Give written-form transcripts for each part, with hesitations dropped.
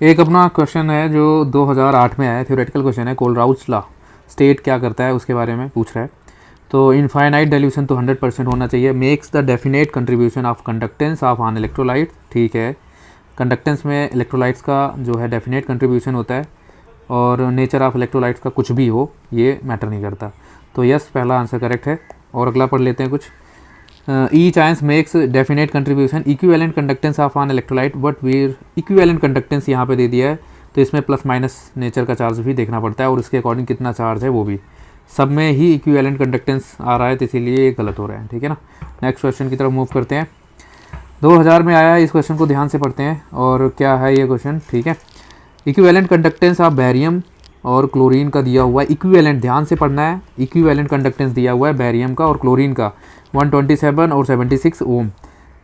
एक अपना क्वेश्चन है जो 2008 में आया, थ्योरेटिकल क्वेश्चन है, कोलराउच लॉ स्टेट क्या करता है उसके बारे में पूछ रहा है। तो इनफाइनाइट डाइल्यूशन तो 100% होना चाहिए। Makes the definite contribution of conductance of on electrolyte, ठीक है, कंडक्टेंस में इलेक्ट्रोलाइट्स का जो है डेफिनेट कंट्रीब्यूशन होता है, और नेचर ऑफ इलेक्ट्रोलाइट्स का कुछ भी हो ये मैटर नहीं करता। तो यस, पहला आंसर करेक्ट है। और अगला पढ़ लेते हैं कुछ। Each ions makes definite contribution equivalent conductance of on electrolyte, but Veer equivalent conductance यहाँ पे दे दिया है, तो इसमें प्लस माइनस नेचर का चार्ज भी देखना पड़ता है और उसके अकॉर्डिंग कितना चार्ज है वो भी। सब में ही इक्विवेलेंट कंडक्टेंस आ रहा है, तो इसीलिए ये गलत हो रहा है, ठीक है ना। नेक्स्ट क्वेश्चन की तरफ मूव करते हैं। 2000 में आया है, इस क्वेश्चन को ध्यान से पढ़ते हैं। और क्या है ये क्वेश्चन, ठीक है। इक्विवेलेंट कंडक्टेंस ऑफ बैरियम और क्लोरीन का दिया हुआ है, इक्विवेलेंट ध्यान से पढ़ना है। इक्विवेलेंट कंडक्टेंस दिया हुआ है बैरियम का और क्लोरीन का 127 और 76 ओम,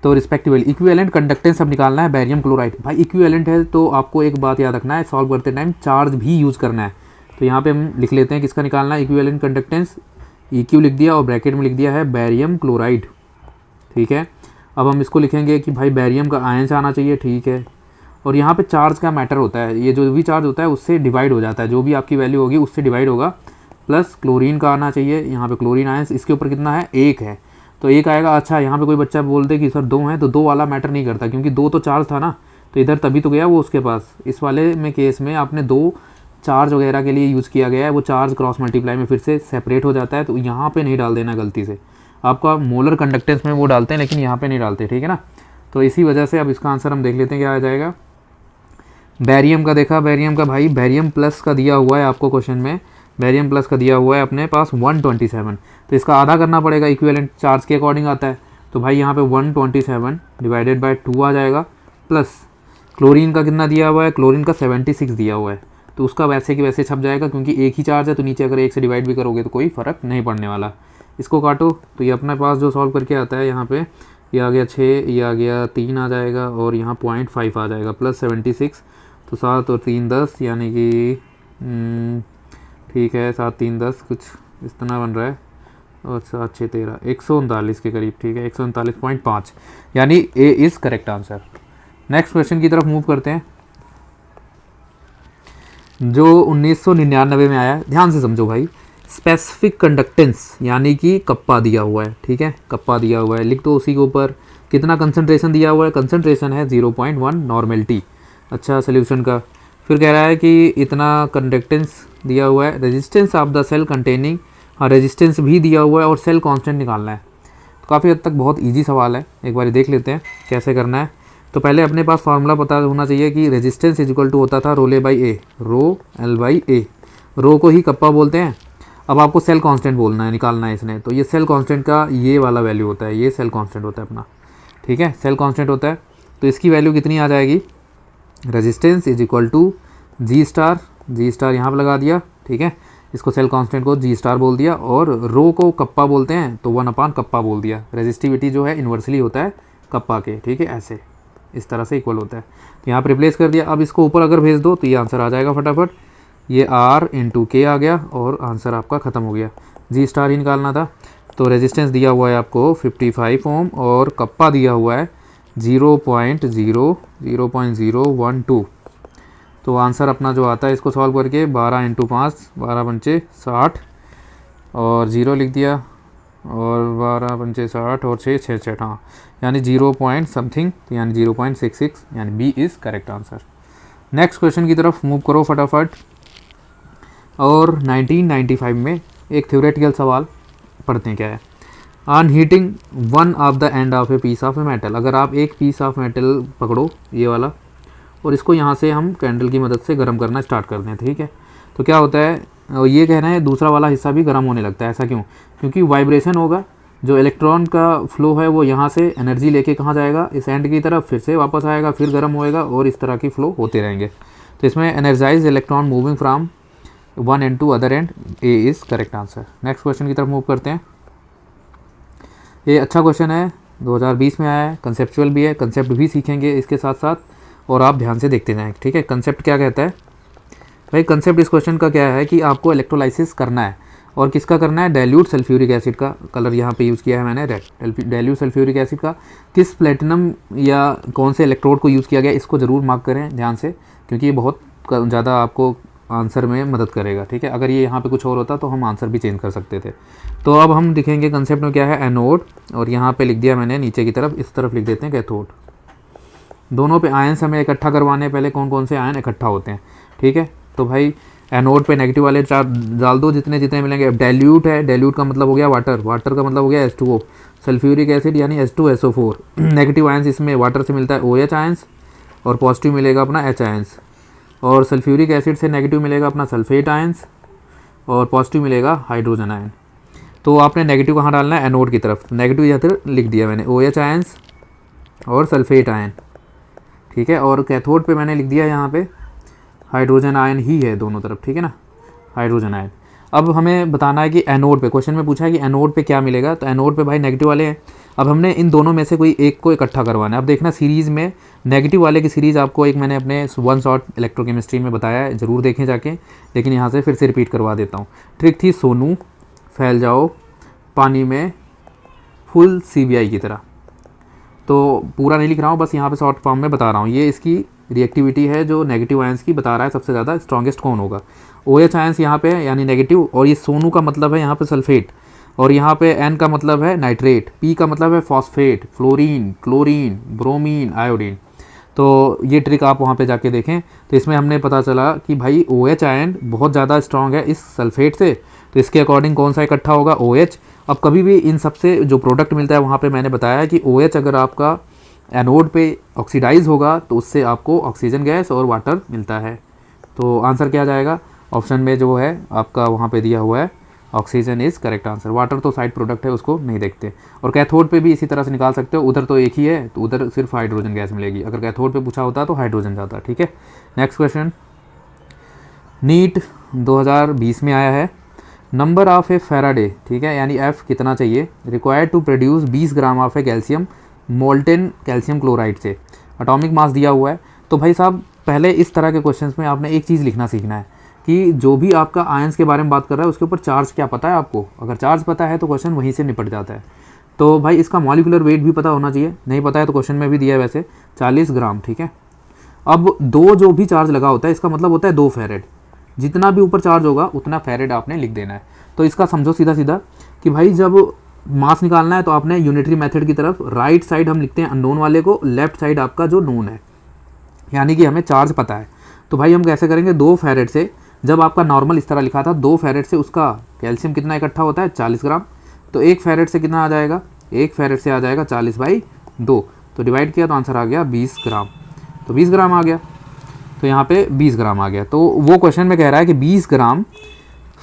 तो रिस्पेक्टिवली इक्विवेलेंट कंडक्टेंस अब निकालना है बैरियम क्लोराइड। भाई इक्विवेलेंट है तो आपको एक बात याद रखना है, सॉल्व करते टाइम चार्ज भी यूज़ करना है। तो यहाँ पे हम लिख लेते हैं किसका निकालना है, इक्विवेलेंट कंडक्टेंस, EQ लिख दिया और ब्रैकेट में लिख दिया है बैरियम क्लोराइड, ठीक है। अब हम इसको लिखेंगे कि भाई बैरियम का आयंस आना चाहिए, ठीक है। और यहाँ पे चार्ज का मैटर होता है, ये जो भी चार्ज होता है उससे डिवाइड हो जाता है, जो भी आपकी वैल्यू होगी उससे डिवाइड होगा। प्लस क्लोरीन का आना चाहिए, यहाँ पे क्लोरीन आयंस, इसके ऊपर कितना है, 1 है, तो 1 आएगा। अच्छा, यहाँ पे कोई बच्चा बोल दे कि सर 2 हैं, तो 2 वाला मैटर नहीं करता, क्योंकि 2 तो चार्ज था ना, तो इधर तभी तो गया वो उसके पास। इस वाले में केस में आपने 2 चार्ज वगैरह के लिए यूज़ किया गया है, वो चार्ज क्रॉस मल्टीप्लाई में फिर से सेपरेट हो जाता है, तो यहाँ पे नहीं डाल देना गलती से। आपका मोलर कंडक्टेंस में वो डालते हैं लेकिन यहाँ पे नहीं डालते, ठीक है ना। तो इसी वजह से अब इसका आंसर हम देख लेते हैं क्या आ जाएगा। बैरियम का देखा, बैरियम का भाई बैरियम प्लस का दिया हुआ है आपको क्वेश्चन में, बैरियम प्लस का दिया हुआ है अपने पास 127, तो इसका आधा करना पड़ेगा, इक्विवेलेंट चार्ज के अकॉर्डिंग आता है। तो भाई यहाँ पे 127 डिवाइडेड बाय 2 आ जाएगा। प्लस क्लोरीन का कितना दिया हुआ है, क्लोरीन का 76 दिया हुआ है, तो उसका वैसे कि वैसे छप जाएगा, क्योंकि एक ही चार्ज है, तो नीचे अगर 1 से डिवाइड भी करोगे तो कोई फ़र्क नहीं पड़ने वाला। इसको काटो तो ये अपने पास जो सॉल्व करके आता है, यहाँ पे ये आ गया 6, ये आ गया 3 आ जाएगा, और यहाँ 0.5 आ जाएगा, प्लस 76, तो 7 और 3 10, यानी कि ठीक है 7 3 10 कुछ इतना बन रहा है, और 7 6 13 139 के करीब, ठीक है 139.5, यानी ए is correct answer. Next question की तरफ मूव करते हैं, जो 1999 में आया। ध्यान से समझो भाई, स्पेसिफिक कंडक्टेंस यानी कि कप्पा दिया हुआ है, ठीक है, कप्पा दिया हुआ है, लिख दो उसी के ऊपर। कितना कंसंट्रेशन दिया हुआ है, कंसंट्रेशन है 0.1 नॉर्मेलिटी। अच्छा, सोल्यूशन का फिर कह रहा है कि इतना कंडक्टेंस दिया हुआ है, resistance of the cell containing, हाँ रेजिस्टेंस भी दिया हुआ है, और सेल कांस्टेंट निकालना है। तो काफ़ी हद तक बहुत इजी सवाल है, एक बार देख लेते हैं कैसे करना है। तो पहले अपने पास फार्मूला पता होना चाहिए कि रेजिस्टेंस इज इक्वल टू होता था rho L by A, rho L by A, rho को ही कप्पा बोलते हैं। अब आपको सेल कांस्टेंट बोलना है, निकालना है इसने, तो ये सेल कांस्टेंट का ये वाला वैल्यू होता है, ये सेल कांस्टेंट होता है अपना, ठीक है, सेल कांस्टेंट होता है। तो इसकी वैल्यू कितनी आ जाएगी, resistance is equal to G star यहाँ पर लगा दिया, ठीक है, इसको सेल कांस्टेंट को जी स्टार बोल दिया, और रो को कप्पा बोलते हैं तो 1/, कप्पा बोल दिया। रेजिस्टिविटी जो है इन्वर्सली होता है कप्पा के, ठीक है, ऐसे इस तरह से इक्वल होता है। तो यहाँ पर रिप्लेस कर दिया। अब इसको ऊपर अगर भेज दो तो ये आंसर आ जाएगा फटाफट, ये R × K आ गया, और आंसर आपका ख़त्म हो गया। जी स्टार ही निकालना था, तो रेजिस्टेंस दिया हुआ है आपको 55 ओम, और कप्पा दिया हुआ है 0.012। तो आंसर अपना जो आता है, इसको सॉल्व करके 12 × 5, 12 पंचे 60, और 0 लिख दिया, और 12 पंचे 60, और 6 6 6, हाँ, यानी 0 पॉइंट समथिंग, यानी 0.66, यानी B is correct answer. Next question की तरफ मूव करो फटाफट। और 1995 में एक थ्योरेटिकल सवाल पढ़ते हैं, क्या है, on heating one of the end of a piece of a metal. अगर आप एक पीस ऑफ मेटल पकड़ो, ये वाला, और इसको यहाँ से हम कैंडल की मदद से गर्म करना स्टार्ट कर दें, ठीक है, तो क्या होता है, और ये कहना है दूसरा वाला हिस्सा भी गर्म होने लगता है। ऐसा क्यों, क्योंकि वाइब्रेशन होगा, जो इलेक्ट्रॉन का फ्लो है वो यहाँ से एनर्जी लेके कहाँ जाएगा, इस एंड की तरफ, फिर से वापस आएगा, फिर गर्म होएगा, और इस तरह की फ्लो होते रहेंगे। तो इसमें energised electron moving from one end to other end, A is correct answer. Next question की तरफ मूव करते हैं। ये अच्छा क्वेश्चन है, 2020 में आया है, कंसेप्चुअल भी है, कंसेप्ट भी सीखेंगे इसके साथ साथ, और आप ध्यान से देखते जाएं, ठीक है। कंसेप्ट क्या कहता है भाई, कंसेप्ट इस क्वेश्चन का क्या है कि आपको इलेक्ट्रोलाइसिस करना है। और किसका करना है, डाइल्यूट सल्फ्यूरिक एसिड का। कलर यहाँ पे यूज़ किया है मैंने रेड, डाइल्यूट सल्फ्यूरिक एसिड का। किस प्लेटिनम या कौन से इलेक्ट्रोड को यूज़ किया गया, इसको ज़रूर मार्क करें ध्यान से, क्योंकि ये बहुत ज़्यादा आपको आंसर में मदद करेगा, ठीक है। अगर ये यहाँ पे कुछ और होता तो हम आंसर भी चेंज कर सकते थे। तो अब हम दिखेंगे कंसेप्ट में क्या है, एनोड, और यहाँ पे लिख दिया मैंने नीचे की तरफ, इस तरफ लिख देते हैं कैथोड। दोनों पे आयन्स हमें इकट्ठा करवाने, पहले कौन कौन से आयन इकट्ठा होते हैं, ठीक है। तो भाई एनोड पे नेगेटिव वाले चार्ज डाल दो, जितने जितने मिलेंगे। डाइल्यूट है, डाइल्यूट का मतलब हो गया वाटर, वाटर का मतलब हो गया H2O, सल्फ्यूरिक एसिड यानी H2SO4। नेगेटिव आयन्स इसमें वाटर से मिलता है OH आयन्स, और पॉजिटिव मिलेगा अपना H आयन्स। और सल्फ्यूरिक एसिड से नेगेटिव मिलेगा अपना सल्फेट आयन्स, और पॉजिटिव मिलेगा हाइड्रोजन आयन। तो आपने नेगेटिव कहाँ डालना है, एनोड की तरफ। नेगेटिव यहाँ पर लिख दिया मैंने OH आयन्स और सल्फेट आयन, ठीक है। और कैथोड पे मैंने लिख दिया यहाँ पे हाइड्रोजन आयन ही है दोनों तरफ, ठीक है ना, हाइड्रोजन आयन। अब हमें बताना है कि एनोड पे, क्वेश्चन में पूछा है कि एनोड पे क्या मिलेगा, तो एनोड पे भाई नेगेटिव वाले हैं। अब हमने इन दोनों में से कोई एक को इकट्ठा करवाना है। अब देखना सीरीज़ में नेगेटिव वाले की सीरीज़ आपको एक मैंने अपने वन शॉट इलेक्ट्रोकेमिस्ट्री में बताया है, ज़रूर देखें जाके, लेकिन यहाँ से फिर से रिपीट करवा देता हूँ। ट्रिक थी सोनू फैल जाओ पानी में फुल CBI की तरह। तो पूरा नहीं लिख रहा हूँ, बस यहाँ पे शॉर्ट फॉर्म में बता रहा हूँ। ये इसकी रिएक्टिविटी है जो नेगेटिव आयंस की बता रहा है, सबसे ज़्यादा स्ट्रॉन्गेस्ट कौन होगा। OH आयंस यहाँ पे है यानी नेगेटिव, और ये सोनू का मतलब है यहाँ पे सल्फेट, और यहाँ पे N का मतलब है नाइट्रेट, P का मतलब है phosphate, fluorine, chlorine, bromine, iodine. तो ये ट्रिक आप वहाँ पे जाके देखें। तो इसमें हमने पता चला कि भाई OH आयन बहुत ज़्यादा स्ट्रॉन्ग है इस सल्फेट से, तो इसके अकॉर्डिंग कौन सा इकट्ठा होगा, OH। अब कभी भी इन सबसे जो प्रोडक्ट मिलता है वहाँ पे मैंने बताया है कि OH अगर आपका एनोड पे ऑक्सीडाइज होगा तो उससे आपको ऑक्सीजन गैस और वाटर मिलता है। तो आंसर क्या जाएगा, ऑप्शन में जो है आपका वहाँ पे दिया हुआ है oxygen is correct answer. Water तो साइड प्रोडक्ट है, उसको नहीं देखते। और कैथोड पे भी इसी तरह से निकाल सकते हो, उधर तो एक ही है तो उधर सिर्फ हाइड्रोजन गैस मिलेगी। अगर कैथोड पे पूछा होता तो हाइड्रोजन जाता, ठीक है। नेक्स्ट क्वेश्चन नीट 2020 में आया है। नंबर ऑफ ए फैराडे, ठीक है, यानी F कितना चाहिए, required to produce 20 gram of a calcium molten calcium chloride से। एटॉमिक मास दिया हुआ है। तो भाई साहब पहले इस तरह के क्वेश्चंस में आपने एक चीज़ लिखना सीखना है कि जो भी आपका आयंस के बारे में बात कर रहा है उसके ऊपर चार्ज क्या पता है आपको। अगर चार्ज पता है तो क्वेश्चन वहीं से निपट जाता है। तो भाई इसका मॉलिक्यूलर वेट भी पता होना चाहिए, नहीं पता है तो क्वेश्चन में भी दिया है वैसे 40 ग्राम, ठीक है। अब दो जो भी चार्ज लगा होता है इसका मतलब होता है 2 फैरेड। जितना भी ऊपर चार्ज होगा उतना फैरेड आपने लिख देना है। तो इसका समझो सीधा सीधा कि भाई जब मास निकालना है तो आपने यूनिटरी मेथड की तरफ राइट साइड हम लिखते हैं अननोन वाले को, लेफ्ट साइड आपका जो नोन है, यानी कि हमें चार्ज पता है। तो भाई हम कैसे करेंगे, 2 फैरेड से, जब आपका नॉर्मल इस तरह लिखा था 2 फैरेड से उसका कैल्शियम कितना इकट्ठा होता है 40 ग्राम। तो 1 फैरेड से कितना आ जाएगा, 1 फैरेड से आ जाएगा 40/2, तो डिवाइड किया तो आंसर आ गया 20 ग्राम। तो 20 ग्राम आ गया, तो यहाँ पे 20 ग्राम आ गया। तो वो क्वेश्चन में कह रहा है कि 20 ग्राम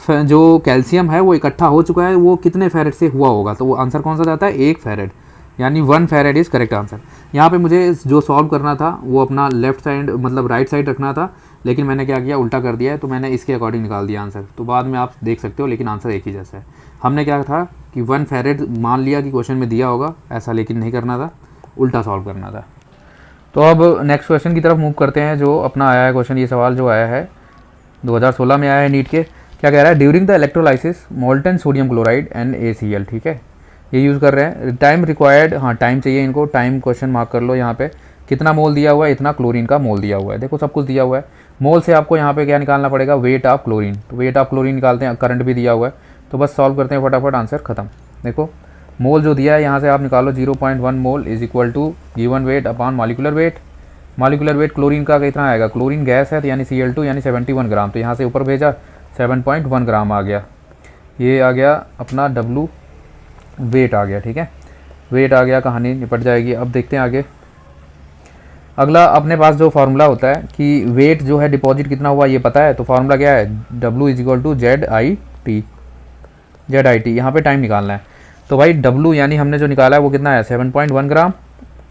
जो कैल्शियम है वो इकट्ठा हो चुका है, वो कितने फैरेड से हुआ होगा। तो वो आंसर कौन सा जाता है, 1 फैरेड, यानी 1 फैरेड इज़ करेक्ट आंसर। यहाँ पे मुझे जो सॉल्व करना था वो अपना लेफ्ट साइड मतलब राइट साइड रखना था, लेकिन मैंने क्या किया, उल्टा कर दिया है। तो मैंने इसके अकॉर्डिंग निकाल दिया आंसर। तो बाद में आप देख सकते हो, लेकिन आंसर एक ही जैसा है। हमने क्या था कि 1 फैरेड मान लिया कि क्वेश्चन में दिया होगा ऐसा, लेकिन नहीं करना था, उल्टा सॉल्व करना था। तो अब नेक्स्ट क्वेश्चन की तरफ मूव करते हैं, जो अपना आया है क्वेश्चन। ये सवाल जो आया है 2016 में आया है नीट के। क्या कह रहा है, during the electrolysis molten sodium chloride NaCl, ठीक है, ये यूज़ कर रहे हैं। टाइम रिक्वायर्ड, हाँ टाइम चाहिए इनको, टाइम क्वेश्चन मार्क कर लो यहाँ पे। कितना मोल दिया हुआ है, इतना क्लोरीन का मोल दिया हुआ है, देखो सब कुछ दिया हुआ है। मोल से आपको यहाँ पे क्या निकालना पड़ेगा, वेट ऑफ क्लोरीन। तो वेट ऑफ क्लोरीन निकालते हैं, करंट भी दिया हुआ है। तो बस सॉल्व करते हैं फटाफट, आंसर खत्म। देखो मोल जो दिया है यहाँ से आप निकालो, 0.1 mole is equal to given weight upon molecular weight. Molecular weight chlorine का कितना आएगा, क्लोरीन गैस है तो यानी Cl2 यानी 71 ग्राम। तो यहाँ से ऊपर भेजा 7.1 ग्राम आ गया। ये आ गया अपना W वेट आ गया, ठीक है, वेट आ गया, कहानी निपट जाएगी। अब देखते हैं आगे। अगला अपने पास जो फार्मूला होता है कि वेट जो है डिपॉजिट कितना हुआ ये पता है। तो फार्मूला क्या है, W is equal to ZIT। यहाँ पे टाइम निकालना है। तो भाई W यानी हमने जो निकाला है वो कितना है, 7.1 ग्राम।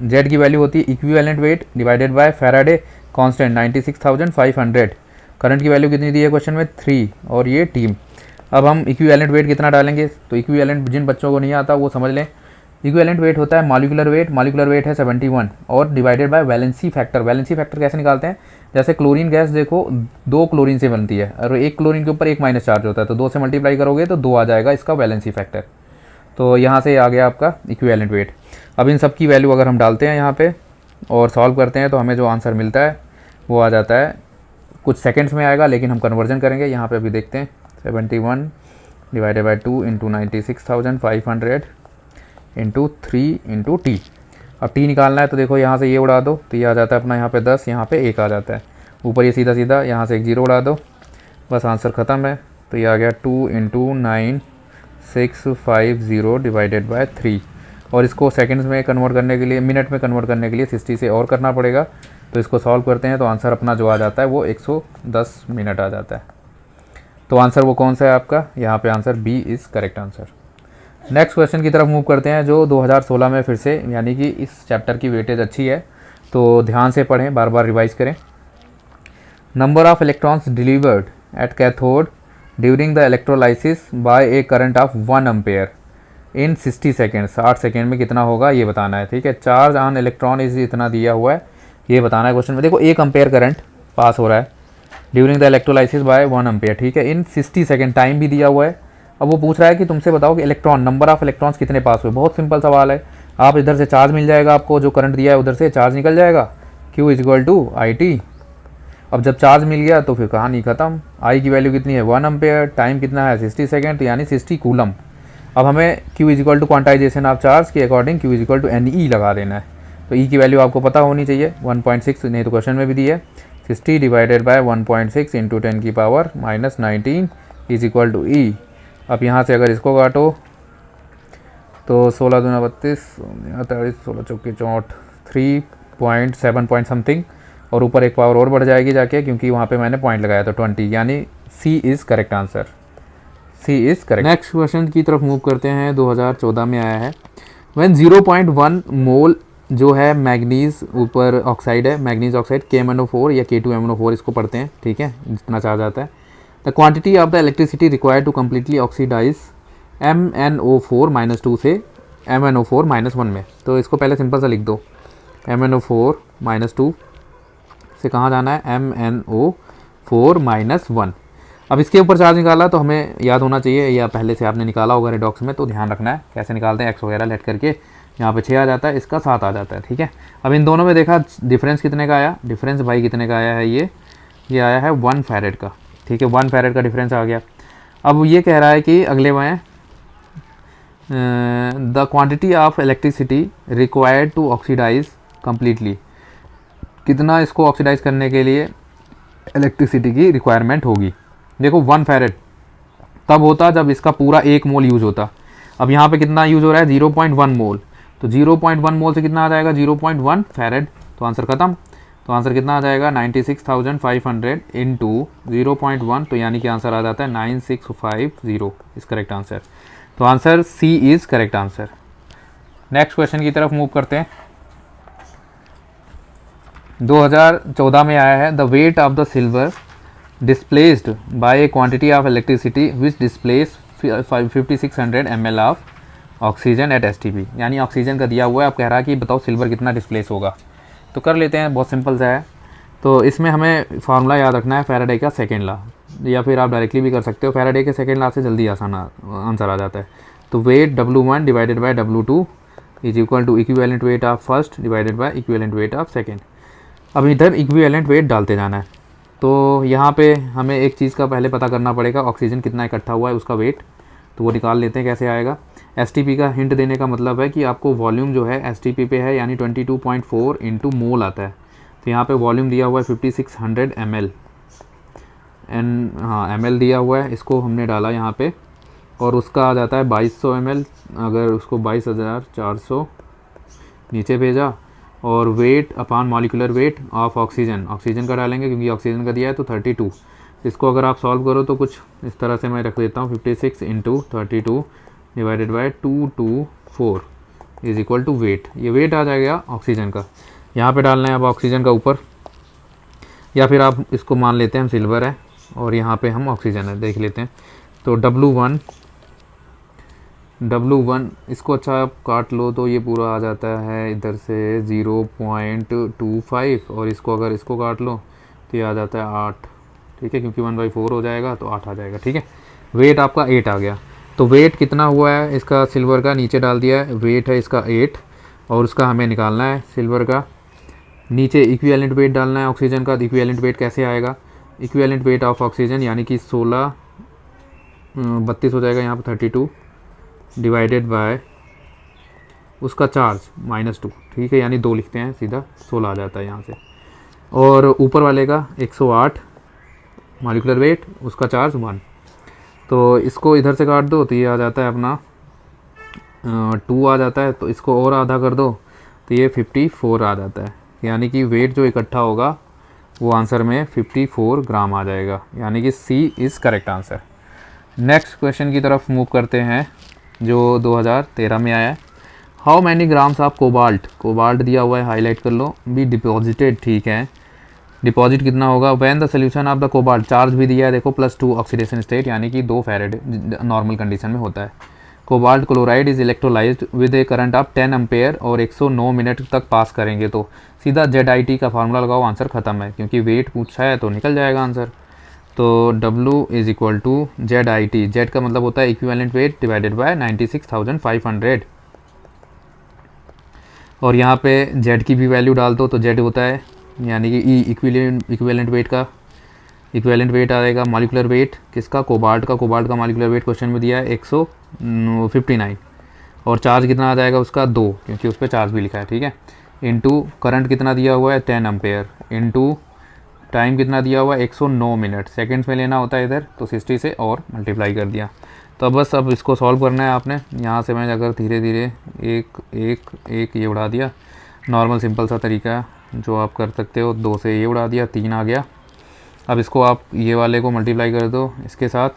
Z की वैल्यू होती है equivalent weight divided by Faraday constant 96,500। Current की वैल्यू कितनी दी है क्वेश्चन में, 3, और ये टीम। अब हम इक्विवेलेंट वेट कितना डालेंगे, तो इक्विवेलेंट जिन बच्चों को नहीं आता वो समझ लें इक्विवेलेंट वेट होता है मॉलिक्यूलर वेट है 71 और divided by valency factor. Valency factor कैसे निकालते हैं, जैसे क्लोरीन गैस देखो 2 क्लोरीन से बनती है और एक क्लोरीन के ऊपर एक माइनस चार्ज होता है, तो 2 से मल्टीप्लाई करोगे तो 2 आ जाएगा इसका वैलेंसी फैक्टर। तो यहाँ से आ गया आपका इक्विवेलेंट वेट। अब इन सब की वैल्यू अगर हम डालते हैं यहाँ पे और सॉल्व करते हैं तो हमें जो आंसर मिलता है वो आ जाता है, कुछ सेकेंड्स में आएगा लेकिन हम कन्वर्जन करेंगे। यहाँ पे अभी देखते हैं 71 divided by 2 into 96,500 into 3 into T. अब टी निकालना है तो देखो यहाँ से ये उड़ा दो तो ये आ जाता है अपना यहाँ पे 10, यहाँ पे 1 आ जाता है, ऊपर ये सीधा सीधा यहाँ से एक जीरो उड़ा दो, बस आंसर ख़त्म है। तो ये आ गया 2 इंटू 9650 डिवाइडेड बाय 3। और इसको सेकंड्स में कन्वर्ट करने के लिए, मिनट में कन्वर्ट करने के लिए 60 से और करना पड़ेगा। तो इसको सॉल्व करते हैं तो आंसर अपना जो आ जाता है वो 110 मिनट आ जाता है। तो आंसर वो कौन सा है आपका, यहाँ पे answer B is correct answer. Next question की तरफ मूव करते हैं जो 2016 में फिर से, यानी कि इस चैप्टर की वेटेज अच्छी है तो ध्यान से पढ़ें, बार बार रिवाइज करें। Number of electrons delivered at cathode during the electrolysis by a current of 1 ampere in 60 second, 60 second में कितना होगा ये बताना है, ठीक है। चार्ज ऑन इलेक्ट्रॉन इज इतना दिया हुआ है, ये बताना है क्वेश्चन में। देखो 1 एम्पेयर करंट पास हो रहा है during the electrolysis by 1 ampere, ठीक है, इन 60 सेकेंड, टाइम भी दिया हुआ है। अब वो पूछ रहा है कि तुमसे बताओ कि इलेक्ट्रॉन, नंबर ऑफ इलेक्ट्रॉन्स कितने पास हुए। बहुत सिंपल सवाल है, आप इधर से चार्ज मिल जाएगा आपको, जो करंट दिया है उधर से चार्ज निकल जाएगा, Q is equal to IT। अब जब चार्ज मिल गया तो फिर कहानी खत्म। I की वैल्यू कितनी है 1 एम्पेयर, टाइम कितना है 60 सेकेंड, तो यानी 60 कूलम। अब हमें Q is equal to quantization of charge के according Q is equal to NE लगा देना है। तो E की वैल्यू आपको पता होनी चाहिए 1.6, नहीं तो क्वेश्चन में भी दी है 60 डिवाइडेड बाय 1.6 इंटू 10 की power minus 19 is equal to E। अब यहाँ से अगर इसको काटो तो 16 दूना 32, 43, 16 चौके 64, 3.7 पॉइंट समथिंग, और ऊपर एक पावर और बढ़ जाएगी जाके क्योंकि वहाँ पे मैंने पॉइंट लगाया था 20, यानी C is correct answer, C is correct. Next question की तरफ मूव करते हैं, 2014 में आया है। व्हेन 0.1 मोल जो है मैग्नीज ऊपर ऑक्साइड है, मैग्नीज ऑक्साइड KMnO4 या K2MnO4 इसको पढ़ते हैं, ठीक है, जितना चार्ज आता है। The quantity of the electricity required to completely oxidise MnO4-2 से MnO4-1 में। तो इसको पहले सिंपल सा लिख दो, MnO4-2 से कहाँ जाना है MnO4-1। अब इसके ऊपर चार्ज निकाला तो हमें याद होना चाहिए, या पहले से आपने निकाला होगा रेडॉक्स में, तो ध्यान रखना है कैसे निकालते हैं। एक्स वगैरह लेट करके यहाँ पे 6 आ जाता है, इसका 7 आ जाता है, ठीक है। अब इन दोनों में देखा डिफरेंस कितने का आया, डिफरेंस भाई कितने का आया है, ये आया है 1 फैरेड का, ठीक है, 1 फैरेड का डिफरेंस आ गया। अब ये कह रहा है कि अगले में the quantity of electricity required to oxidise completely, कितना इसको ऑक्सीडाइज करने के लिए इलेक्ट्रिसिटी की रिक्वायरमेंट होगी। देखो 1 फैरेड तब होता जब इसका पूरा 1 मोल यूज़ होता। अब यहाँ पे कितना यूज़ हो रहा है 0.1 मोल, तो 0.1 मोल से कितना आ जाएगा 0.1 फैरेड, तो आंसर ख़त्म। तो आंसर कितना आ जाएगा 96,500 इंटू 0.1, तो यानी कि आंसर आ जाता है 9650 इज़ करेक्ट आंसर। तो answer C is correct answer. Next question की तरफ मूव करते हैं, 2014 में आया है। The weight of the silver displaced by a quantity of electricity which displace 5600 ml of oxygen at STP, यानी ऑक्सीजन का दिया हुआ है, अब कह रहा है कि बताओ सिल्वर कितना डिस्प्लेस होगा। तो कर लेते हैं, बहुत सिंपल सा है। तो इसमें हमें फार्मूला याद रखना है फैराडे का सेकेंड लॉ, या फिर आप डायरेक्टली भी कर सकते हो। फैराडे के सेकेंड लॉ से जल्दी आसान आंसर आ जाता है। तो weight W1 divided by W2 is equal to equivalent weight of first divided by equivalent weight of second. अब इधर इक्विवेलेंट वेट डालते जाना है। तो यहाँ पे हमें एक चीज़ का पहले पता करना पड़ेगा, ऑक्सीजन कितना इकट्ठा हुआ है उसका वेट, तो वो निकाल लेते हैं कैसे आएगा। STP का हिंट देने का मतलब है कि आपको वॉल्यूम जो है STP पे है, यानी 22.4 इंटू मोल आता है। तो यहाँ पे वॉल्यूम दिया हुआ है 5600 ml, ml दिया हुआ है, इसको हमने डाला यहाँ पे, और उसका आ जाता है 2200 ml। अगर उसको 22,400 नीचे भेजा, और wait upon molecular weight of oxygen, oxygen का डालेंगे क्योंकि ऑक्सीजन का दिया है, तो 32। इसको अगर आप सॉल्व करो तो कुछ इस तरह से मैं रख देता हूँ, 56 into 32 divided by 224 is equal to weight. ये वेट आ जाएगा ऑक्सीजन का, यहाँ पे डालना है अब ऑक्सीजन का ऊपर, या फिर आप इसको मान लेते हैं हम सिल्वर है और यहाँ पे हम ऑक्सीजन है, देख लेते हैं। तो W1 W1 इसको अच्छा आप काट लो तो ये पूरा आ जाता है इधर से 0.25, और इसको अगर इसको काट लो तो ये आ जाता है 8, ठीक है, क्योंकि 1/4 हो जाएगा तो 8 आ जाएगा, ठीक है। वेट आपका 8 आ गया। तो वेट कितना हुआ है इसका सिल्वर का, नीचे डाल दिया है, वेट है इसका 8, और उसका हमें निकालना है सिल्वर का। नीचे इक्विवेलेंट वेट डालना है ऑक्सीजन का। इक्विवेलेंट वेट कैसे आएगा, इक्विवेलेंट वेट ऑफ ऑक्सीजन यानी कि 16 32 हो जाएगा यहाँ पर 32 डिवाइडेड बाय उसका चार्ज -2, ठीक है, यानी 2 लिखते हैं, सीधा 16 आ जाता है यहाँ से। और ऊपर वाले का 108 मॉलिक्यूलर वेट, उसका चार्ज 1। तो इसको इधर से काट दो तो ये आ जाता है अपना 2 आ जाता है। तो इसको और आधा कर दो तो ये 54 आ जाता है, यानी कि वेट जो इकट्ठा होगा वो आंसर में 54 ग्राम आ जाएगा, यानी कि C is correct answer. Next question की तरफ मूव करते हैं जो 2013 में आया है। How many grams of cobalt दिया हुआ है, हाईलाइट कर लो, बी डिपॉजिटेड, ठीक है, डिपॉजिट कितना होगा when the solution of the cobalt, charge भी दिया है देखो +2 ऑक्सीडेशन स्टेट, यानी कि 2 फैरेड नॉर्मल कंडीशन में होता है। Cobalt chloride is electrolysed with A current of 10 ampere और 109 मिनट तक पास करेंगे, तो सीधा ZIT का फार्मूला लगाओ, आंसर ख़त्म है, क्योंकि वेट पूछा है तो निकल जाएगा आंसर। तो W is equal to ZIT, Z का मतलब होता है इक्विवेलेंट वेट डिवाइडेड बाय 96,500, और यहाँ पे Z की भी वैल्यू डाल दो तो Z होता है, यानी कि E इक्विवेलेंट वेट का इक्विवेलेंट वेट आएगा। मॉलिक्यूलर वेट किसका, कोबाल्ट का मॉलिक्यूलर वेट क्वेश्चन में दिया है 159, और चार्ज कितना आ जाएगा उसका 2, क्योंकि उस पर चार्ज भी लिखा है, ठीक है, इनटू करंट कितना दिया हुआ है 10 एम्पेयर, इनटू टाइम कितना दिया हुआ है 109 मिनट, सेकंड्स में लेना होता है इधर, तो 60 से और मल्टीप्लाई कर दिया। तो बस अब इसको सॉल्व करना है आपने। यहाँ से मैं अगर धीरे धीरे एक ये उड़ा दिया, नॉर्मल सिंपल सा तरीका जो आप कर सकते हो, 2 से ये उड़ा दिया, 3 आ गया। अब इसको आप ये वाले को मल्टीप्लाई कर दो इसके साथ,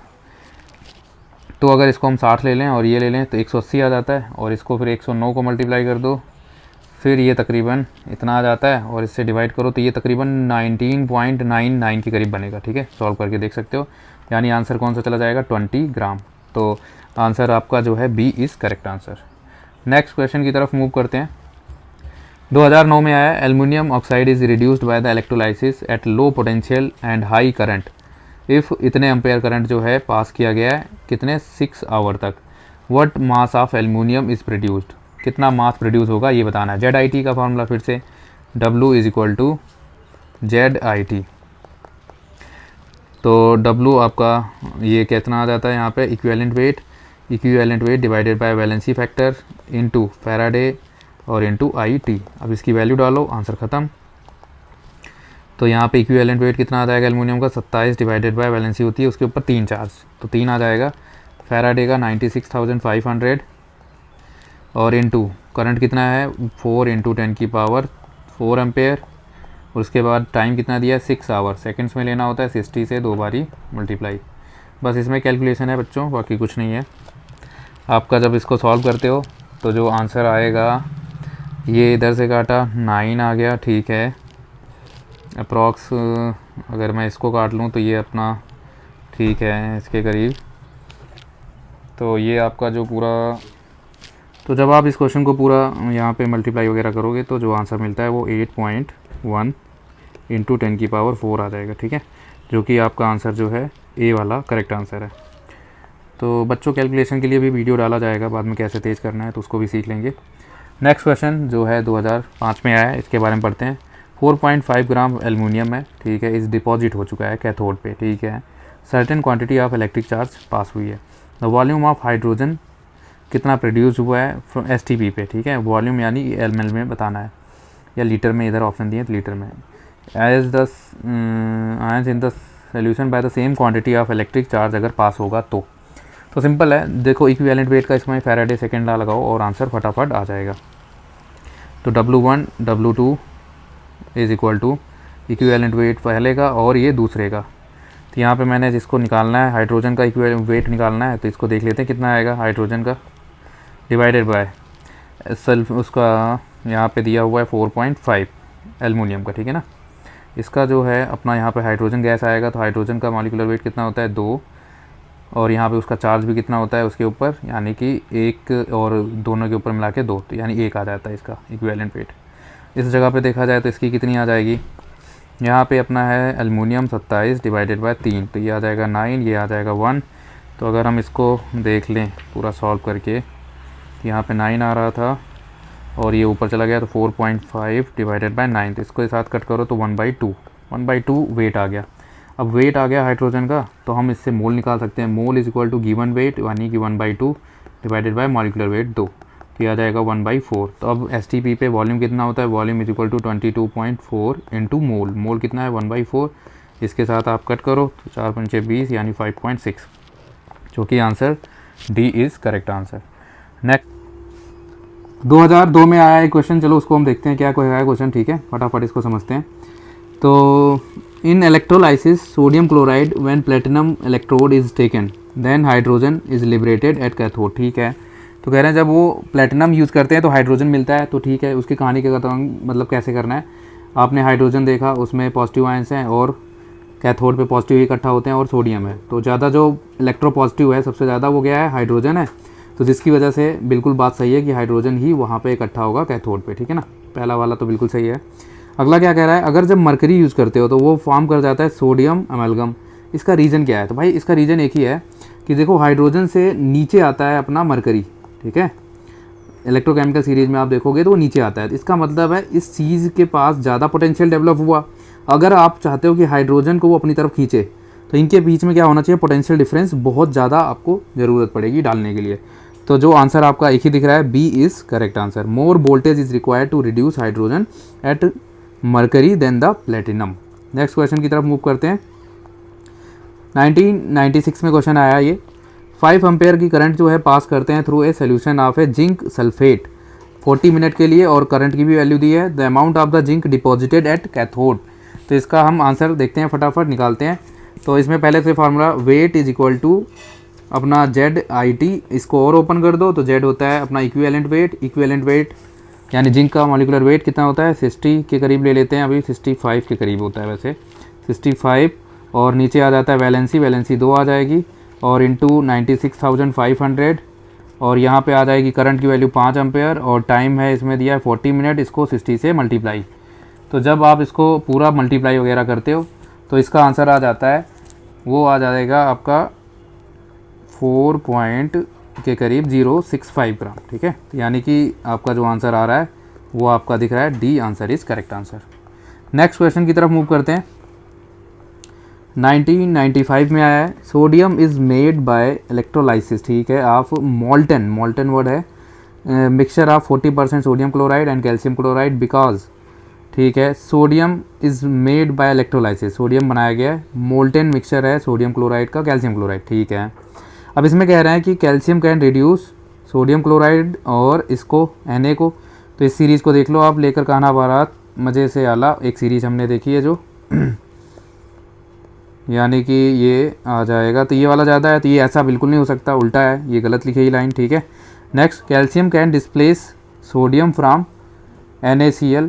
तो अगर इसको हम 60 ले लें और ये ले लें तो 180 आ जाता है, और इसको फिर 109 को मल्टीप्लाई कर दो, फिर ये तकरीबन इतना आ जाता है, और इससे डिवाइड करो तो ये तकरीबन 19.99 के करीब बनेगा, ठीक है, सॉल्व करके देख सकते हो, यानी आंसर कौन सा चला जाएगा 20 ग्राम। तो आंसर आपका जो है B is correct answer. Next question की तरफ मूव करते हैं। 2009 में आया, aluminium oxide is reduced by the electrolysis at low potential and high current if इतने एम्पेयर करंट जो है पास किया गया है कितने 6 आवर तक, what mass of aluminium is produced, कितना मास प्रोड्यूस होगा ये बताना है। ZIT का फॉर्मूला फिर से W is equal to ZIT, तो W आपका ये कितना आ जाता है यहाँ पे equivalent weight divided by valency factor into Faraday और इनटू IT। अब इसकी वैल्यू डालो, आंसर ख़त्म। तो यहाँ पे इक्विवेलेंट वेट कितना आ जाएगा एल्युमिनियम का 27 डिवाइडेड बाय वैलेंसी होती है उसके ऊपर 3 चार्ज, तो 3 आ जाएगा। फैराडे का 96,500 और इनटू करंट कितना है 4 × 10⁴ एम्पेयर, और उसके बाद टाइम कितना दिया है 6 आवर, सेकंड्स में लेना होता है, 60 से 2 बारी मल्टीप्लाई। बस इसमें कैलकुलेशन है बच्चों, बाकी कुछ नहीं है। आपका जब इसको सॉल्व करते हो तो जो आंसर आएगा, ये इधर से काटा 9 आ गया, ठीक है, अप्रॉक्स अगर मैं इसको काट लूँ तो ये अपना ठीक है इसके करीब। तो ये आपका जो पूरा, तो जब आप इस क्वेश्चन को पूरा यहाँ पे मल्टीप्लाई वगैरह करोगे तो जो आंसर मिलता है वो 8.1 × 10⁴ आ जाएगा, ठीक है, जो कि आपका आंसर जो है ए वाला करेक्ट आंसर है। तो बच्चों कैलकुलेशन के लिए भी वीडियो डाला जाएगा बाद में, कैसे तेज़ करना है तो उसको भी सीख लेंगे। नेक्स्ट क्वेश्चन जो है 2005 में आया है, इसके बारे में पढ़ते हैं। 4.5 ग्राम एल्युमिनियम है, ठीक है, इस डिपॉजिट हो चुका है कैथोड पे, ठीक है, certain quantity of electric charge pass हुई है। द वॉल्यूम ऑफ हाइड्रोजन कितना प्रोड्यूस हुआ है फ्रॉम STP पे, ठीक है, वॉल्यूम यानी ml में बताना है या लीटर में, इधर ऑप्शन दिए तो लीटर में। As the ions in the solution by the same quantity of electric charge अगर पास होगा तो सिंपल है, देखो इक्विवेलेंट वेट का इसमें फैराडे सेकेंड लॉ लगाओ और आंसर फटाफट आ जाएगा। तो W1 W2 is equal to equivalent weight पहले का और ये दूसरे का। तो यहाँ पे मैंने जिसको निकालना है हाइड्रोजन का इक्विवेलेंट वेट निकालना है, तो इसको देख लेते हैं कितना आएगा हाइड्रोजन का, डिवाइडेड बाय सल्फ, उसका यहाँ पे दिया हुआ है 4.5 एल्युमिनियम का, ठीक है ना। इसका जो है अपना यहाँ पे हाइड्रोजन गैस आएगा, तो हाइड्रोजन का मॉलिक्यूलर वेट कितना होता है 2, और यहाँ पे उसका चार्ज भी कितना होता है उसके ऊपर, यानी कि 1 और दोनों के ऊपर मिला के 2, तो यानी 1 आ जाता है इसका इक्विवेलेंट वेट। इस जगह पे देखा जाए तो इसकी कितनी आ जाएगी, यहाँ पे अपना है एल्युमिनियम 27 डिवाइडेड बाय 3, तो ये आ जाएगा 9, ये आ जाएगा 1। तो अगर हम इसको देख लें पूरा सॉल्व करके, यहाँ पे 9 आ रहा था और ये ऊपर चला गया तो 4.5 डिवाइडेड बाय 9, तो इसको साथ कट करो तो 1/2 वेट आ गया। अब वेट आ गया हाइड्रोजन का, तो हम इससे मोल निकाल सकते हैं। Mole is equal to given weight यानी कि 1/2 डिवाइडेड बाय मॉलिक्यूलर वेट 2, तो ये आ जाएगा 1/4। तो अब STP पे वॉल्यूम कितना होता है, volume is equal to 22.4 into mole. Mole कितना है 1/4, इसके साथ आप कट करो तो 4 पंचे 20 यानी 5.6, जो कि answer D is correct answer. Next 2002 में आया है क्वेश्चन, चलो उसको हम देखते हैं क्या कोई है क्वेश्चन, ठीक है, फटाफट इसको समझते हैं। तो in electrolysis sodium chloride when platinum electrode is taken then hydrogen is liberated at cathode, ठीक है। तो कह रहे हैं जब वो प्लेटिनम यूज़ करते हैं तो हाइड्रोजन मिलता है, तो ठीक है, उसकी कहानी क्या करता हूँ, मतलब कैसे करना है। आपने हाइड्रोजन देखा, उसमें पॉजिटिव आयंस हैं और कैथोड पे पॉजिटिव इकट्ठा होते हैं और सोडियम है, तो ज़्यादा जो इलेक्ट्रो पॉजिटिव है सबसे ज़्यादा वो क्या है, हाइड्रोजन है। तो जिसकी वजह से बिल्कुल बात सही है कि हाइड्रोजन ही वहाँ पे इकट्ठा होगा कैथोड पे, ठीक है ना, पहला वाला तो बिल्कुल सही है। अगला क्या कह रहा है, अगर जब मरकरी यूज़ करते हो तो वो फॉर्म कर जाता है सोडियम अमेलगम, इसका रीज़न क्या है। तो भाई इसका रीज़न एक ही है कि देखो हाइड्रोजन से नीचे आता है अपना मरकरी, ठीक है, इलेक्ट्रोकेमिकल सीरीज में आप देखोगे तो वो नीचे आता है। इसका मतलब है इस चीज़ के पास ज़्यादा पोटेंशियल डेवलप हुआ। अगर आप चाहते हो कि हाइड्रोजन को वो अपनी तरफ खींचे तो इनके बीच में क्या होना चाहिए, पोटेंशियल डिफरेंस बहुत ज़्यादा आपको ज़रूरत पड़ेगी डालने के लिए। तो जो आंसर आपका एक ही दिख रहा है, B is correct answer. More voltage is required to reduce hydrogen at mercury than the platinum. Next question की तरफ मूव करते हैं। 1996 में क्वेश्चन आया ये, 5 एम्पेयर की करंट जो है पास करते हैं through a solution of A zinc sulphate 40 minute के लिए, और करंट की भी वैल्यू दी है। The amount of the zinc deposited at cathode. तो इसका हम आंसर देखते हैं, फटाफट निकालते हैं। तो इसमें पहले से formula weight is equal to अपना ZIT, इसको और ओपन कर दो तो Z होता है अपना इक्विवेलेंट वेट यानी जिंक का मॉलिक्यूलर वेट कितना होता है, 60 के करीब ले लेते हैं, अभी 65 के करीब होता है वैसे, 65, और नीचे आ जाता है वैलेंसी 2 आ जाएगी, और इंटू 96,500, और यहाँ पे आ जाएगी करंट की वैल्यू 5 एम्पेयर, और टाइम है इसमें दिया है 40 मिनट, इसको 60 से मल्टीप्लाई। तो जब आप इसको पूरा मल्टीप्लाई वगैरह करते हो तो इसका आंसर आ जाता है, वो आ जाएगा आपका 4 पॉइंट के करीब 065 ग्राम, ठीक है। यानी कि आपका जो आंसर आ रहा है वो आपका दिख रहा है, D answer is correct answer. Next question की तरफ मूव करते हैं। 1995 में आया है, sodium is made by electrolysis, ठीक है, ऑफ मोल्टन वर्ड है, mixture of 40% sodium chloride and calcium chloride because, ठीक है, sodium is made by electrolysis, sodium बनाया गया है, मोल्टन मिक्सचर है सोडियम क्लोराइड का कैल्शियम क्लोराइड, ठीक है। अब इसमें कह रहे हैं कि calcium can reduce sodium chloride और इसको Na को, तो इस सीरीज़ को देख लो आप, लेकर कान्हा बारात मज़े से आला, एक सीरीज़ हमने देखी है जो यानी कि ये आ जाएगा, तो ये वाला ज़्यादा है, तो ये ऐसा बिल्कुल नहीं हो सकता, उल्टा है, ये गलत लिखी है लाइन, ठीक है। Next, calcium can displace sodium from NaCl,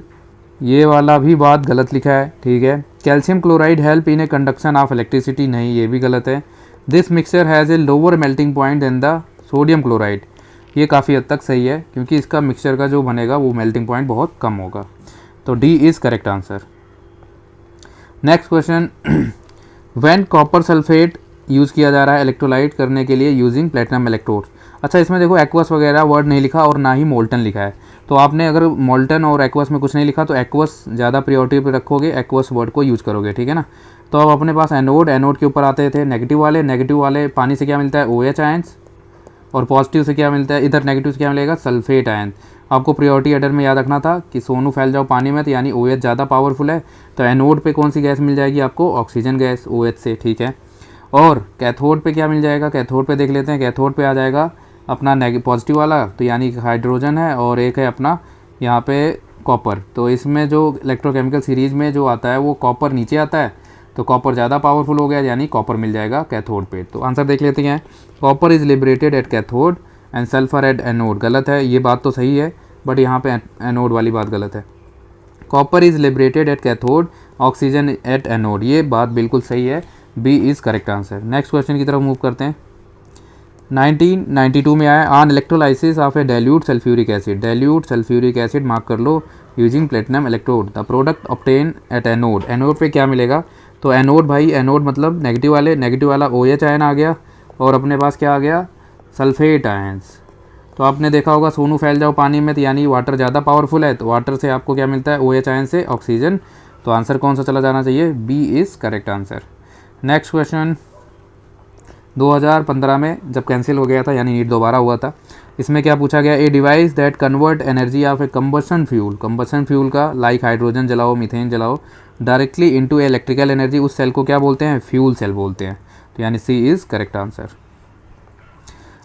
ये वाला भी बात गलत लिखा है, ठीक है। Calcium chloride help in a conduction of electricity, नहीं, ये भी गलत है। This mixture has a lower melting point than the sodium chloride, ये काफ़ी हद तक सही है क्योंकि इसका मिक्सचर का जो बनेगा वो मेल्टिंग पॉइंट बहुत कम होगा, तो D is correct answer. Next question, when copper sulphate use किया जा रहा है इलेक्ट्रोलाइट करने के लिए यूजिंग प्लेटिनम इलेक्ट्रोड्स। अच्छा, इसमें देखो एक्वस वगैरह वर्ड नहीं लिखा और ना ही मोल्टन लिखा है, तो आपने अगर मोल्टन और एक्वस में कुछ नहीं लिखा तो एक्वस ज़्यादा प्रायोरिटी पे रखोगे, एक्वस वर्ड को यूज़ करोगे, ठीक है ना। तो अब अपने पास एनोड के ऊपर आते थे नेगेटिव वाले पानी से क्या मिलता है, OH आयंस, और पॉजिटिव से क्या मिलता है, इधर नेगेटिव से क्या मिलेगा, सल्फेट आयन। आपको प्रायोरिटी ऑर्डर में याद रखना था कि सोनू फैल जाओ पानी में, तो यानी OH ज़्यादा पावरफुल है, तो एनोड पे कौन सी गैस मिल जाएगी आपको, ऑक्सीजन गैस OH से, ठीक है। और कैथोड पे क्या मिल जाएगा, कैथोड पे देख लेते हैं, कैथोड पे आ जाएगा अपना पॉजिटिव वाला, तो यानी हाइड्रोजन है, और एक है अपना यहाँ पे कॉपर। तो इसमें जो इलेक्ट्रोकेमिकल सीरीज़ में जो आता है वो कॉपर नीचे आता है, तो कॉपर ज़्यादा पावरफुल हो गया, यानी कॉपर मिल जाएगा कैथोड पे। तो आंसर देख लेते हैं, copper is liberated at cathode and sulphur at anode, गलत है, ये बात तो सही है बट यहाँ पे एनोड वाली बात गलत है। Copper is liberated at cathode, oxygen at anode, ये बात बिल्कुल सही है, B is correct answer. Next question की तरफ मूव करते हैं। 1992 में आया on electrolysis of a dilute sulphuric acid. Dilute sulphuric acid mark कर लो using platinum electrode. The product obtain at anode. Anode पे क्या मिलेगा? तो एनोड भाई, एनोड मतलब नेगेटिव वाले, नेगेटिव वाला OH आयन आ गया और अपने पास क्या आ गया? Sulphate ions. तो आपने देखा होगा सोनू फैल जाओ पानी में, तो यानी वाटर ज़्यादा पावरफुल है, तो वाटर से आपको क्या मिलता है? OH आयन से ऑक्सीजन। तो आंसर कौन सा चला जाना चाहिए? B is correct answer. Next question 2015 में जब कैंसिल हो गया था, यानी नीट दोबारा हुआ था, इसमें क्या पूछा गया? A device that convert energy of A combustion fuel का, लाइक हाइड्रोजन जलाओ, मीथेन जलाओ, डायरेक्टली इनटू इलेक्ट्रिकल एनर्जी, उस सेल को क्या बोलते हैं? फ्यूल सेल बोलते हैं। तो यानी सी इज़ करेक्ट आंसर।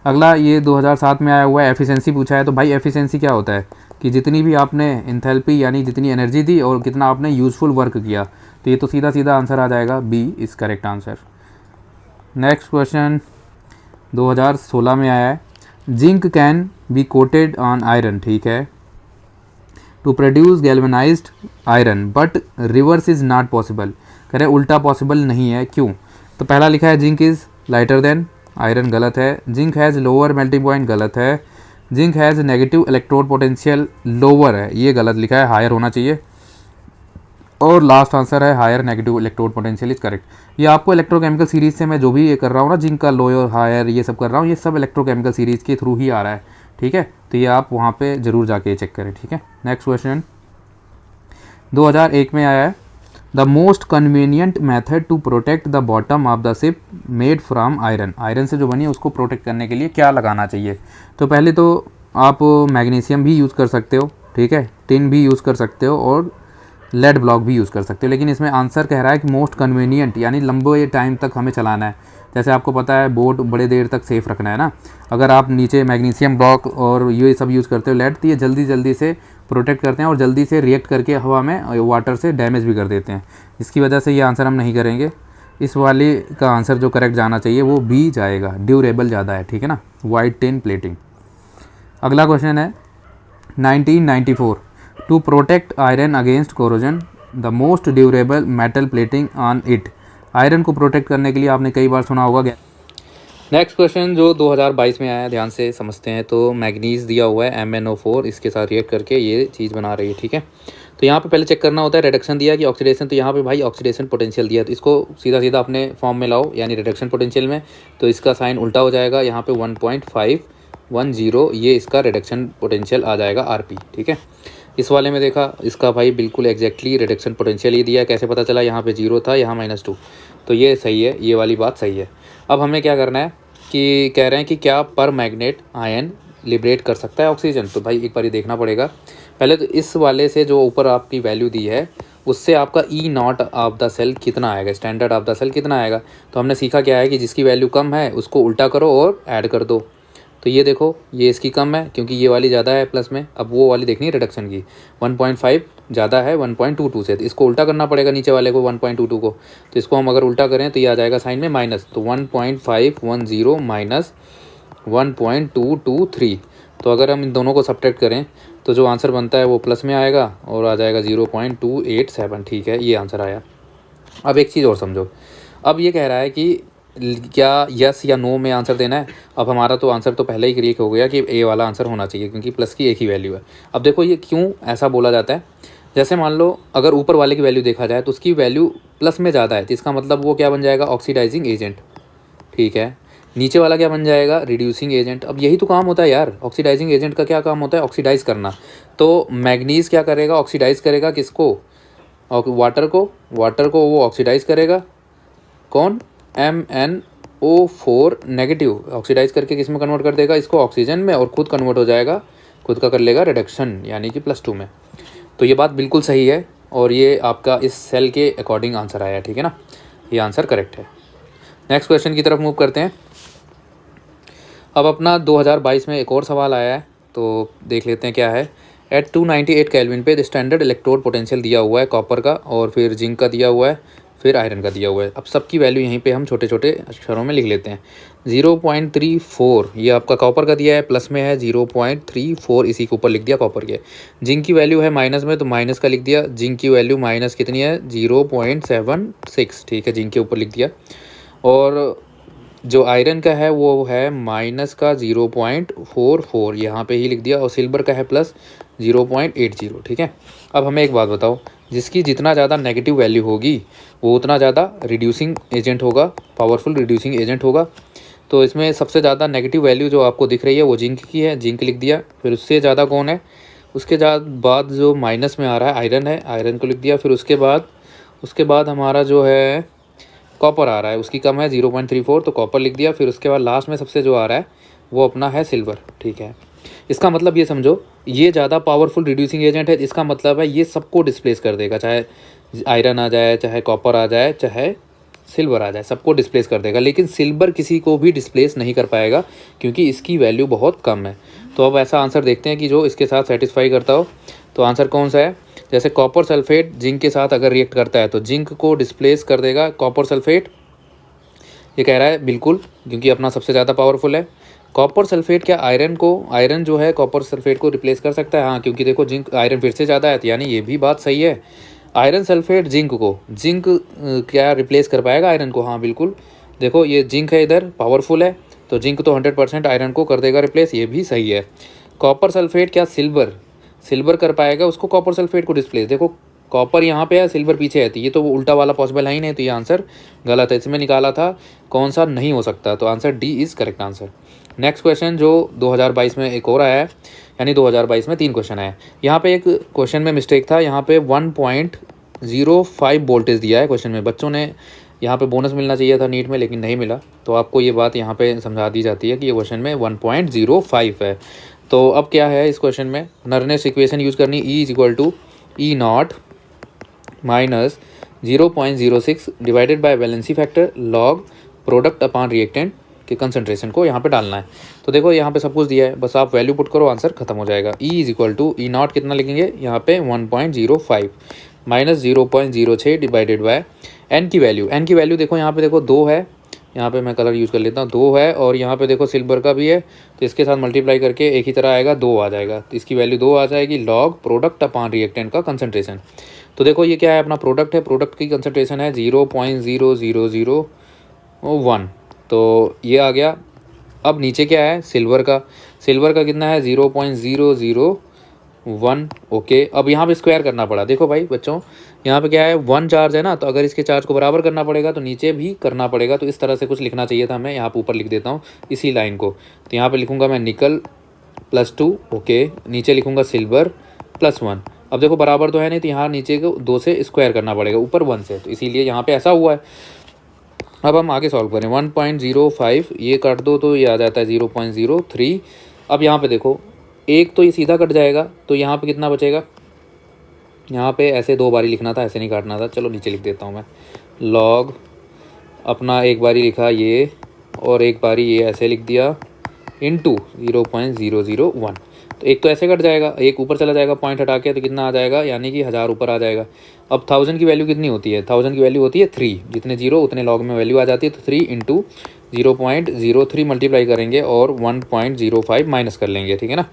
अगला ये 2007 में आया हुआ है, एफिशिएंसी पूछा है। तो भाई एफिशिएंसी क्या होता है कि जितनी भी आपने इंथैल्पी यानी जितनी एनर्जी दी और कितना आपने यूज़फुल वर्क किया, तो ये तो सीधा सीधा आंसर आ जाएगा, B is correct answer. Next question 2016 में आया है, zinc can be coated on iron, ठीक है, to produce galvanised iron but reverse is not possible. कह रहे उल्टा पॉसिबल नहीं है, क्यों? तो पहला लिखा है zinc is lighter than iron, गलत है। Zinc has lower melting point, गलत है। Zinc has negative electrode potential, lower है, ये गलत लिखा है, हायर होना चाहिए। और लास्ट आंसर है higher negative electrode potential is correct. ये आपको इलेक्ट्रोकेमिकल सीरीज से मैं जो भी ये कर रहा हूँ ना, जिंक का लोअर हायर ये सब कर रहा हूँ, ये सब इलेक्ट्रोकेमिकल सीरीज के थ्रू ही आ रहा है, ठीक है। तो ये आप वहाँ पे ज़रूर जाके चेक करें, ठीक है। नेक्स्ट क्वेश्चन 2001 में आया है, the most convenient method to protect the bottom of the ship made from iron. Iron से जो बनी है उसको प्रोटेक्ट करने के लिए क्या लगाना चाहिए? तो पहले तो आप मैग्नीशियम भी यूज़ कर सकते हो, ठीक है, टिन भी यूज़ कर सकते हो और लेड ब्लॉक भी यूज़ कर सकते हो। लेकिन इसमें आंसर कह रहा है कि मोस्ट कन्वीनियंट, यानी लंबे टाइम तक हमें चलाना है। जैसे आपको पता है बोट बड़े देर तक सेफ रखना है ना, अगर आप नीचे मैग्नीशियम ब्लॉक और ये सब यूज़ करते हो लेड, तो ये जल्दी जल्दी से प्रोटेक्ट करते हैं और जल्दी से रिएक्ट करके हवा में वाटर से डैमेज भी कर देते हैं। इसकी वजह से ये आंसर हम नहीं करेंगे। इस वाले का आंसर जो करेक्ट जाना चाहिए वो बी जाएगा, ड्यूरेबल ज़्यादा है, ठीक है ना, वाइट टिन प्लेटिंग। अगला क्वेश्चन है 1994, to protect iron against corrosion the most durable metal plating on it. Iron को प्रोटेक्ट करने के लिए आपने कई बार सुना होगा। नेक्स्ट क्वेश्चन जो 2022 में आया है, ध्यान से समझते हैं। तो मैग्नीज दिया हुआ है MnO4, इसके साथ रिएक्ट करके ये चीज़ बना रही है, ठीक है। तो यहाँ पे पहले चेक करना होता है रिडक्शन दिया कि ऑक्सीडेशन, तो यहाँ पे भाई ऑक्सीडेशन पोटेंशियल दिया, तो इसको सीधा सीधा अपने फॉर्म में लाओ यानी रिडक्शन पोटेंशियल में, तो इसका साइन उल्टा हो जाएगा। यहाँ पे 1.510 ये इसका रिडक्शन पोटेंशियल आ जाएगा RP, ठीक है। इस वाले में देखा, इसका भाई बिल्कुल एग्जैक्टली रिडक्शन पोटेंशियल ही दिया। कैसे पता चला? यहाँ पे 0 था, यहाँ -2, तो ये सही है, ये वाली बात सही है। अब हमें क्या करना है कि कह रहे हैं कि क्या पर मैग्नेट आयन लिबरेट कर सकता है ऑक्सीजन। तो भाई एक बार ये देखना पड़ेगा। पहले तो इस वाले से जो ऊपर आपकी वैल्यू दी है उससे आपका E0 ऑफ द सेल कितना आएगा, स्टैंडर्ड ऑफ द सेल कितना आएगा। तो हमने सीखा क्या है कि जिसकी वैल्यू कम है उसको उल्टा करो और ऐड कर दो। तो ये देखो, ये इसकी कम है क्योंकि ये वाली ज़्यादा है प्लस में। अब वो वाली देखनी है रिडक्शन की, 1.5 ज़्यादा है 1.22 से, तो इसको उल्टा करना पड़ेगा नीचे वाले को 1.22 को। तो इसको हम अगर उल्टा करें तो ये आ जाएगा साइन में माइनस, तो 1.510 माइनस 1.223। तो अगर हम इन दोनों को सब्ट्रैक्ट करें तो जो आंसर बनता है वो प्लस में आएगा और आ जाएगा 0.287, ठीक है, ये आंसर आया। अब एक चीज़ और समझो, अब ये कह रहा है कि क्या यस या नो में आंसर देना है। अब हमारा तो आंसर तो पहले ही क्लिक हो गया कि ए वाला आंसर होना चाहिए क्योंकि प्लस की एक ही वैल्यू है। अब देखो ये क्यों ऐसा बोला जाता है, जैसे मान लो अगर ऊपर वाले की वैल्यू देखा जाए तो उसकी वैल्यू प्लस में ज़्यादा है, तो इसका मतलब वो क्या बन जाएगा? ऑक्सीडाइजिंग एजेंट, ठीक है। नीचे वाला क्या बन जाएगा? Reducing agent. अब यही तो काम होता है यार, ऑक्सीडाइजिंग एजेंट का क्या काम होता है? ऑक्सीडाइज करना। तो मैग्नीज क्या करेगा? ऑक्सीडाइज करेगा किसको? वाटर को वो ऑक्सीडाइज करेगा, कौन? MnO4 नेगेटिव ऑक्सीडाइज करके किस में कन्वर्ट कर देगा? इसको ऑक्सीजन में, और खुद कन्वर्ट हो जाएगा, खुद का कर लेगा रिडक्शन यानी कि +2 में। तो ये बात बिल्कुल सही है और ये आपका इस सेल के अकॉर्डिंग आंसर आया, ठीक है ना, ये आंसर करेक्ट है। नेक्स्ट क्वेश्चन की तरफ मूव करते हैं। अब अपना 2022 में एक और सवाल आया है, तो देख लेते हैं क्या है। एट 298 केल्विन पे स्टैंडर्ड इलेक्ट्रोड पोटेंशियल दिया हुआ है कॉपर का, और फिर जिंक का दिया हुआ है, फिर आयरन का दिया हुआ है। अब सबकी वैल्यू यहीं पे हम छोटे छोटे अक्षरों में लिख लेते हैं। 0.34 ये आपका कॉपर का दिया है, प्लस में है 0.34, इसी के ऊपर लिख दिया कॉपर के। जिंक की वैल्यू है माइनस में, तो माइनस का लिख दिया। जिंक की वैल्यू माइनस कितनी है? 0.76, ठीक है, जिंक के ऊपर लिख दिया। और जो आयरन का है वो है माइनस का 0.44, यहाँ पे ही लिख दिया, और सिल्वर का है प्लस 0.80। ठीक है। अब हमें एक बात बताओ, जिसकी जितना ज़्यादा नेगेटिव वैल्यू होगी वो उतना ज़्यादा रिड्यूसिंग एजेंट होगा, पावरफुल रिड्यूसिंग एजेंट होगा। तो इसमें सबसे ज़्यादा नेगेटिव वैल्यू जो आपको दिख रही है वो जिंक की है, जिंक लिख दिया। फिर उससे ज़्यादा कौन है, उसके बाद जो माइनस में आ रहा है आयरन है, आयरन को लिख दिया। फिर उसके बाद हमारा जो है कॉपर आ रहा है, उसकी कम है 0.34, तो कॉपर लिख दिया। फिर उसके बाद लास्ट में सबसे जो आ रहा है वो अपना है सिल्वर। ठीक है। इसका मतलब ये समझो, ये ज़्यादा पावरफुल रिड्यूसिंग एजेंट है। इसका मतलब है ये सबको डिस्प्लेस कर देगा, चाहे आयरन आ जाए, चाहे कॉपर आ जाए, चाहे सिल्वर आ जाए, सबको डिस्प्लेस कर देगा। लेकिन सिल्वर किसी को भी डिस्प्लेस नहीं कर पाएगा क्योंकि इसकी वैल्यू बहुत कम है। तो अब ऐसा आंसर देखते हैं कि जो इसके साथ सेटिस्फाई करता हो। तो आंसर कौन सा है, जैसे कॉपर सल्फेट जिंक के साथ अगर रिएक्ट करता है तो जिंक को डिस्प्लेस कर देगा कॉपर सल्फेट, ये कह रहा है बिल्कुल, क्योंकि अपना सबसे ज़्यादा पावरफुल है। कॉपर सल्फेट क्या आयरन जो है कॉपर सल्फेट को रिप्लेस कर सकता है? हाँ, क्योंकि देखो जिंक आयरन फिर से ज़्यादा है, तो यानी ये भी बात सही है। आयरन सल्फेट जिंक क्या रिप्लेस कर पाएगा आयरन को? हाँ बिल्कुल। देखो ये जिंक है, इधर पावरफुल है, तो जिंक तो 100% आयरन को कर देगा रिप्लेस, ये भी सही है। कॉपर सल्फेट क्या सिल्वर कर पाएगा उसको, कॉपर सल्फेट को डिस्प्लेस? देखो कॉपर यहाँ पे है, सिल्वर पीछे है, तो ये तो वो उल्टा वाला पॉसिबल है ही नहीं, तो ये आंसर गलत है। इसमें निकाला था कौन सा नहीं हो सकता, तो answer D is correct answer. Next question जो 2022 में एक और आया है, यानी 2022 में 3 क्वेश्चन आए। यहाँ पे एक क्वेश्चन में मिस्टेक था, यहाँ पे 1.05 वोल्टेज दिया है क्वेश्चन में। बच्चों ने यहाँ पे बोनस मिलना चाहिए था नीट में, लेकिन नहीं मिला, तो आपको ये बात यहाँ पे समझा दी जाती है कि ये क्वेश्चन में 1.05 है। तो अब क्या है इस क्वेश्चन में, नरनेस इक्वेशन यूज़ करनी, E = E0 minus 0.06 divided by valency factor log product upon reactant के कंसंट्रेशन को यहाँ पे डालना है। तो देखो यहाँ पे सब कुछ दिया है, बस आप वैल्यू पुट करो, आंसर खत्म हो जाएगा। E = E0 कितना लिखेंगे यहाँ पे 1.05 माइनस 0.06 डिवाइडेड बाय n की वैल्यू देखो यहाँ पे देखो 2 है, यहाँ पे मैं कलर यूज़ कर लेता हूँ, 2 है, और यहाँ पे देखो सिल्वर का भी है, तो इसके साथ मल्टीप्लाई करके एक ही तरह आएगा, 2 आ जाएगा, तो इसकी वैल्यू 2 आ जाएगी। लॉग प्रोडक्ट अपॉन रिएक्टेंट का कंसंट्रेशन, तो देखो ये क्या है, अपना प्रोडक्ट है, प्रोडक्ट की कंसंट्रेशन है 0.0001, तो ये आ गया। अब नीचे क्या है, सिल्वर का कितना है 0.001। ओके, अब यहाँ पे स्क्वायर करना पड़ा। देखो भाई बच्चों, यहाँ पे क्या है 1 चार्ज है ना, तो अगर इसके चार्ज को बराबर करना पड़ेगा तो नीचे भी करना पड़ेगा, तो इस तरह से कुछ लिखना चाहिए था। मैं यहाँ पे ऊपर लिख देता हूँ इसी लाइन को, तो यहाँ पे लिखूँगा मैं निकल +2। ओके, नीचे लिखूँगा सिल्वर +1। अब देखो बराबर तो है नहीं, तो यहाँ नीचे को 2 से स्क्वायर करना पड़ेगा, ऊपर 1 से, तो इसीलिए यहाँ पे ऐसा हुआ है। अब हम आगे सॉल्व करें, 1.05 ये काट दो तो ये आ जाता है 0.03। अब यहाँ पे देखो एक तो ये सीधा कट जाएगा, तो यहाँ पे कितना बचेगा, यहाँ पे ऐसे 2 बारी लिखना था, ऐसे नहीं काटना था। चलो नीचे लिख देता हूँ मैं, लॉग अपना एक बारी लिखा ये, और एक बारी ये ऐसे लिख दिया, इनटू 0.001। तो एक तो ऐसे कट जाएगा, एक ऊपर चला जाएगा पॉइंट हटा के, तो कितना आ जाएगा, यानी कि 1000 ऊपर आ जाएगा। अब 1000 की वैल्यू कितनी होती है, 1000 की वैल्यू होती है 3, जितने जीरो उतने लॉग में वैल्यू आ जाती है। तो 3 × 0.03 मल्टीप्लाई करेंगे और 1.05 माइनस कर लेंगे, ठीक है ना।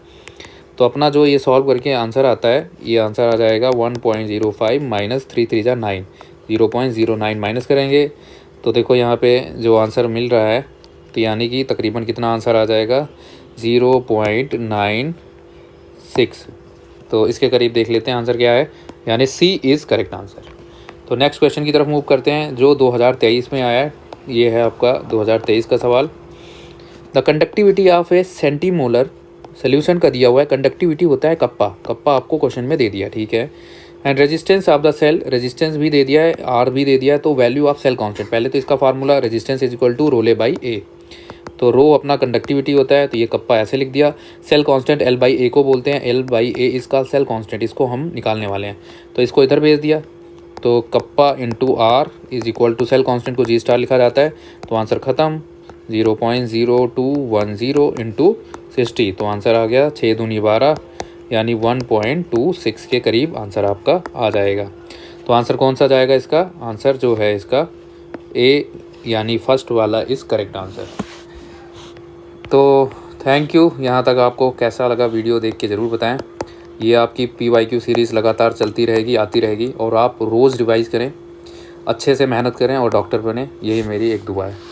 तो अपना जो ये सॉल्व करके आंसर आता है, ये आंसर आ जाएगा 1.05 माइनस 3 3 9, 0.09 माइनस करेंगे, तो देखो यहाँ पे जो आंसर मिल रहा है, तो यानी कि तकरीबन कितना आंसर आ जाएगा 0.96। तो इसके करीब देख लेते हैं आंसर क्या है, यानी सी इज़ करेक्ट आंसर। तो नेक्स्ट क्वेश्चन की तरफ मूव करते हैं जो 2023 में आया है। ये है आपका 2023 का सवाल। The conductivity of a centimolar solution का दिया हुआ है, कंडक्टिविटी होता है कप्पा आपको क्वेश्चन में दे दिया, ठीक है। And resistance of the cell, resistance भी दे दिया है, आर भी दे दिया है। तो वैल्यू ऑफ सेल कांस्टेंट, पहले तो इसका फार्मूला रेजिस्टेंस = ρ/A। तो रो अपना कंडक्टिविटी होता है, तो ये कप्पा ऐसे लिख दिया। सेल कांस्टेंट L/A को बोलते हैं, L/A इसका सेल कांस्टेंट, इसको हम निकालने वाले हैं, तो इसको इधर भेज दिया। तो कप्पा × R = सेल कांस्टेंट को G* लिखा जाता है। तो आंसर ख़त्म, 0.0210 × 60, तो आंसर आ गया 6 दूनी 12, यानी 1.26 के करीब आंसर आपका आ जाएगा। तो आंसर कौन सा जाएगा, इसका आंसर जो है इसका A, यानी फर्स्ट वाला इज़ करेक्ट आंसर। तो थैंक यू, यहाँ तक आपको कैसा लगा वीडियो देख के ज़रूर बताएं। ये आपकी PYQ सीरीज़ लगातार चलती रहेगी, आती रहेगी, और आप रोज़ रिवाइज़ करें, अच्छे से मेहनत करें और डॉक्टर बने, यही मेरी एक दुआ है।